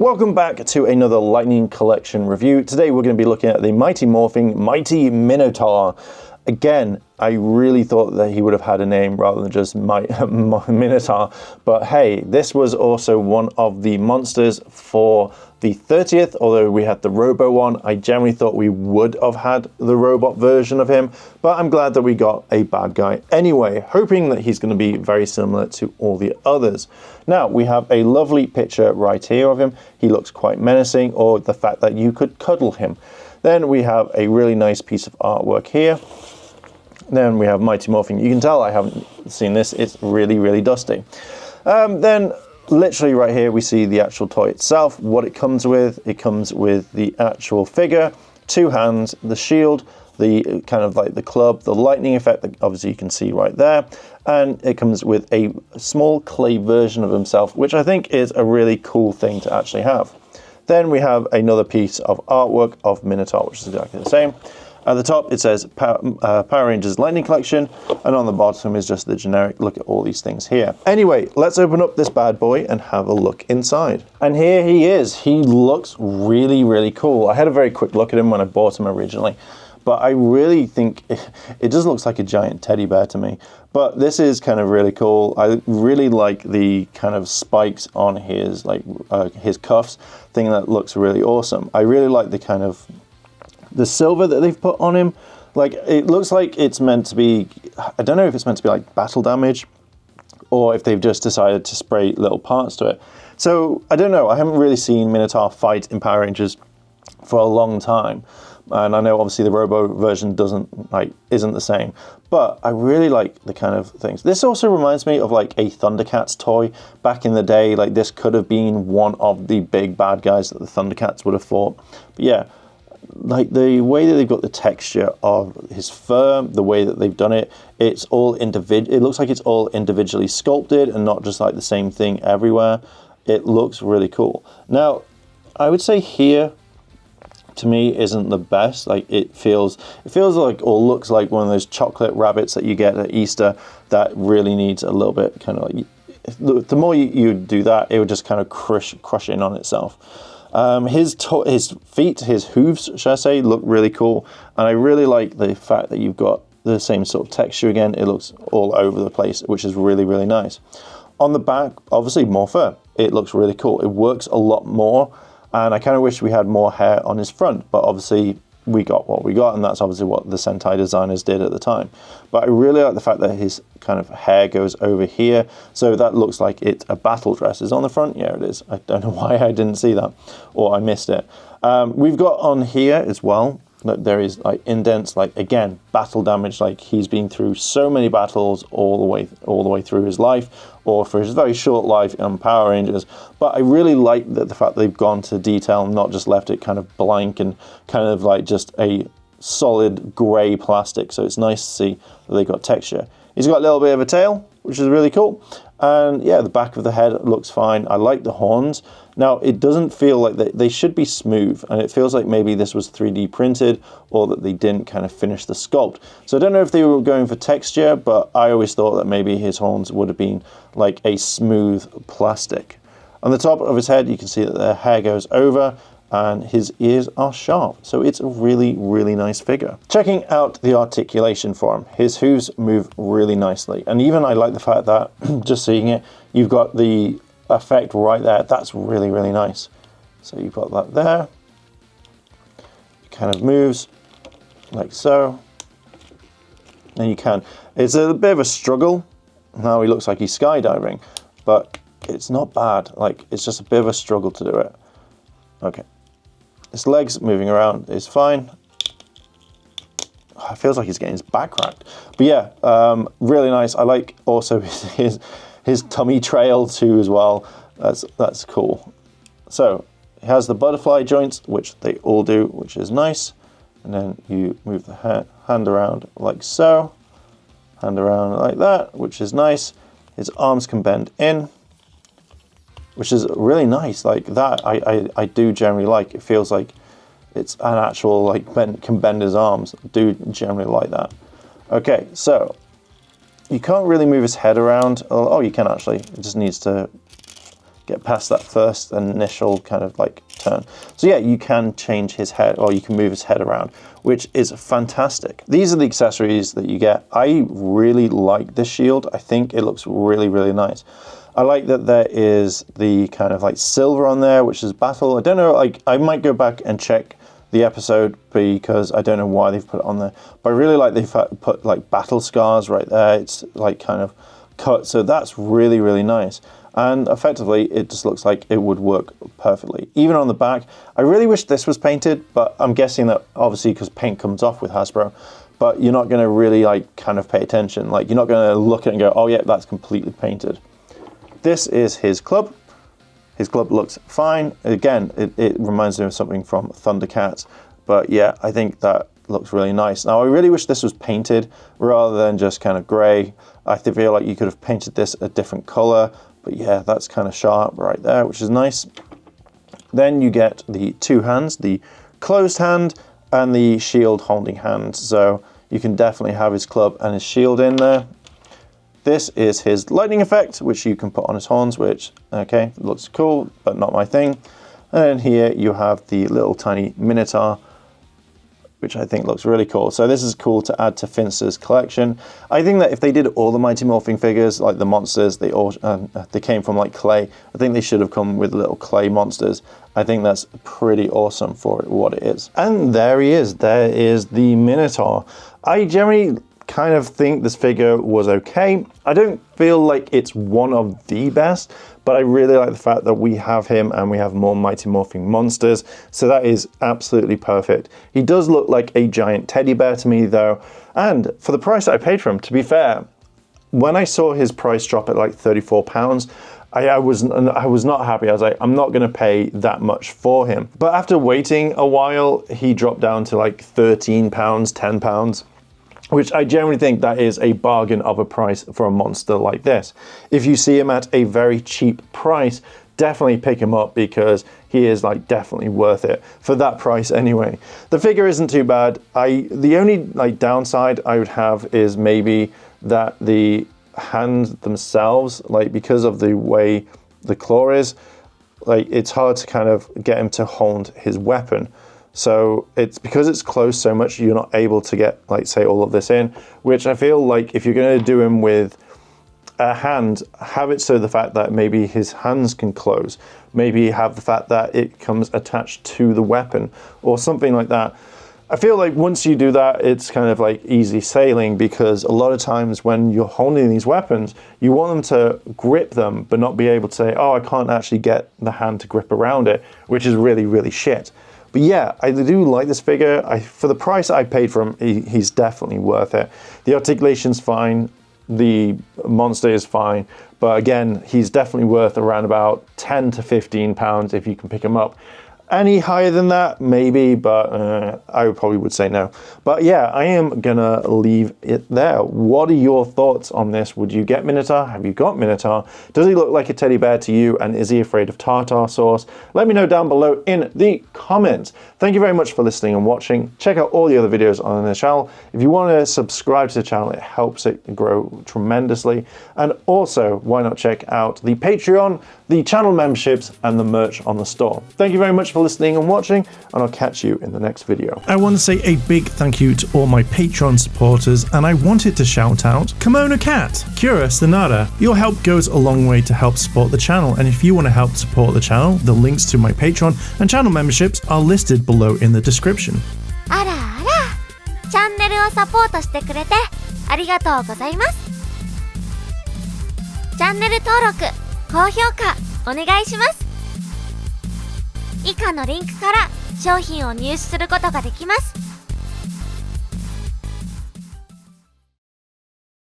Welcome back to another Lightning Collection review. Today we're going to be looking at the Mighty Morphin Minotaur. Again, I really thought that he would have had a name rather than just Minotaur, but hey, this was also one of the monsters for the 30th, although we had the Robo one. I generally thought we would have had the robot version of him, but I'm glad that we got a bad guy anyway, hoping that he's going to be very similar to all the others. Now, we have a lovely picture right here of him. He looks quite menacing, or the fact that you could cuddle him. Then we have a really nice piece of artwork here. Then we have Mighty Morphin. You can tell I haven't seen this. It's really, really dusty. Then literally right here, we see the actual toy itself, what it comes with. It comes with the actual figure, 2 hands, the shield, the kind of like the club, the lightning effect that obviously you can see right there. And it comes with a small clay version of himself, which I think is a really cool thing to actually have. Then we have another piece of artwork of Minotaur, which is exactly the same. At the top, it says Power Rangers Lightning Collection, and on the bottom is just the generic look at all these things here. Anyway, let's open up this bad boy and have a look inside. And here he is. He looks really, really cool. I had a very quick look at him when I bought him originally, but I really think it just looks like a giant teddy bear to me. But this is kind of really cool. I really like the kind of spikes on his his cuffs thing. That looks really awesome. I really like the kind of the silver that they've put on him. Like, it looks like it's meant to be, I don't know if it's meant to be like battle damage or if they've just decided to spray little parts to it. So I don't know. I haven't really seen Minotaur fight in Power Rangers for a long time. And I know obviously the Robo version isn't the same, but I really like the kind of things. This also reminds me of like a Thundercats toy back in the day. Like, this could have been one of the big bad guys that the Thundercats would have fought. But yeah, like the way that they've got the texture of his fur, the way that they've done it, it's all individual. It looks like it's all individually sculpted and not just like the same thing everywhere. It looks really cool. Now, I would say here, to me, isn't the best. Like, it feels like, or looks like one of those chocolate rabbits that you get at Easter that really needs a little bit kind of like, the more you do that, it would just kind of crush in on itself. His feet, his hooves, should I say, look really cool. And I really like the fact that you've got the same sort of texture again. It looks all over the place, which is really, really nice. On the back, obviously more fur. It looks really cool. It works a lot more. And I kind of wish we had more hair on his front, but obviously we got what we got, and that's obviously what the Sentai designers did at the time. But I really like the fact that his kind of hair goes over here, so that looks like it's a battle dress. Is it on the front? Yeah, it is. I don't know why I didn't see that, or I missed it. We've got on here as well, that there is like indents, like again, battle damage. Like, he's been through so many battles all the way through his life, or for his very short life in Power Rangers. But I really like the fact that they've gone to detail, not just left it kind of blank and kind of like just a solid grey plastic. So it's nice to see that they've got texture. He's got a little bit of a tail, which is really cool. And yeah, the back of the head looks fine. I like the horns. Now, it doesn't feel like they should be smooth, and it feels like maybe this was 3D printed or that they didn't kind of finish the sculpt. So I don't know if they were going for texture, but I always thought that maybe his horns would have been like a smooth plastic. On the top of his head, you can see that the hair goes over, and his ears are sharp. So it's a really, really nice figure. Checking out the articulation for him, his hooves move really nicely. And even I like the fact that, just seeing it, you've got the effect right there. That's really, really nice. So you've got that there. It kind of moves like so. And you can. It's a bit of a struggle. Now he looks like he's skydiving, but it's not bad. Like, it's just a bit of a struggle to do it. Okay. His legs moving around is fine. It feels like he's getting his back cracked. But yeah, really nice. I like also his tummy trail too as well. That's cool. So he has the butterfly joints, which they all do, which is nice. And then you move the hand around like so. Hand around like that, which is nice. His arms can bend in, which is really nice. Like that, I do generally like. It feels like it's an actual, like, can bend his arms. I do generally like that. Okay, so you can't really move his head around. Oh, you can actually. It just needs to get past that first initial kind of like turn. So yeah, you can change his head, or you can move his head around, which is fantastic. These are the accessories that you get. I really like this shield. I think it looks really, really nice. I like that there is the kind of like silver on there, which is battle. I don't know, like I might go back and check the episode because I don't know why they've put it on there. But I really like they've put like battle scars right there. It's like kind of cut, so that's really, really nice. And effectively, it just looks like it would work perfectly. Even on the back, I really wish this was painted, but I'm guessing that obviously because paint comes off with Hasbro, but you're not going to really like kind of pay attention. Like you're not going to look at it and go, oh yeah, that's completely painted. This is his club. His club looks fine. Again, it reminds me of something from Thundercats, but yeah, I think that looks really nice. Now, I really wish this was painted rather than just kind of gray. I feel like you could have painted this a different color, but yeah, that's kind of sharp right there, which is nice. Then you get the two hands, the closed hand and the shield holding hand. So you can definitely have his club and his shield in there. This is his lightning effect, which you can put on his horns, which, okay, looks cool, but not my thing. And then here you have the little tiny Minotaur, which I think looks really cool. So this is cool to add to Finster's collection. I think that if they did all the Mighty Morphin figures, like the monsters, they came from like clay. I think they should have come with little clay monsters. I think that's pretty awesome for what it is. And there he is. There is the Minotaur. I generally kind of think this figure was okay. I don't feel like it's one of the best, but I really like the fact that we have him and we have more Mighty Morphin monsters, so that is absolutely perfect. He does look like a giant teddy bear to me though, and for the price that I paid for him, to be fair, when I saw his price drop at like £34, I was not happy. I was like, I'm not going to pay that much for him. But after waiting a while, he dropped down to like £13, £10. Which I generally think that is a bargain of a price for a monster like this. If you see him at a very cheap price, definitely pick him up because he is like definitely worth it for that price anyway. The figure isn't too bad. The only like downside I would have is maybe that the hands themselves, like because of the way the claw is, like it's hard to kind of get him to hold his weapon. So it's because it's closed so much, you're not able to get, like, say, all of this in, which I feel like if you're going to do him with a hand, have it so the fact that maybe his hands can close. Maybe have the fact that it comes attached to the weapon or something like that. I feel like once you do that, it's kind of like easy sailing because a lot of times when you're holding these weapons, you want them to grip them, but not be able to say, oh, I can't actually get the hand to grip around it, which is really, really shit. But yeah, I do like this figure. For the price I paid for him, he's definitely worth it. The articulation's fine, the monster is fine, but again, he's definitely worth around about £10 to £15 if you can pick him up. Any higher than that, maybe, but I probably would say no. But yeah, I am gonna leave it there. What are your thoughts on this? Would you get Minotaur? Have you got Minotaur? Does he look like a teddy bear to you? And is he afraid of tartar sauce? Let me know down below in the comments. Thank you very much for listening and watching. Check out all the other videos on the channel. If you want to subscribe to the channel, it helps it grow tremendously. And also, why not check out the Patreon, the channel memberships, and the merch on the store. Thank you very much for listening and watching, and I'll catch you in the next video. I want to say a big thank you to all my Patreon supporters, and I wanted to shout out Kimono Cat, Kira Stanada. Your help goes a long way to help support the channel, and if you want to help support the channel, the links to my Patreon and channel memberships are listed below in the description. あらあら、チャンネルをサポートしてくれてありがとうございます。チャンネル登録、高評価お願いします。以下のリンクから商品を入手することができます。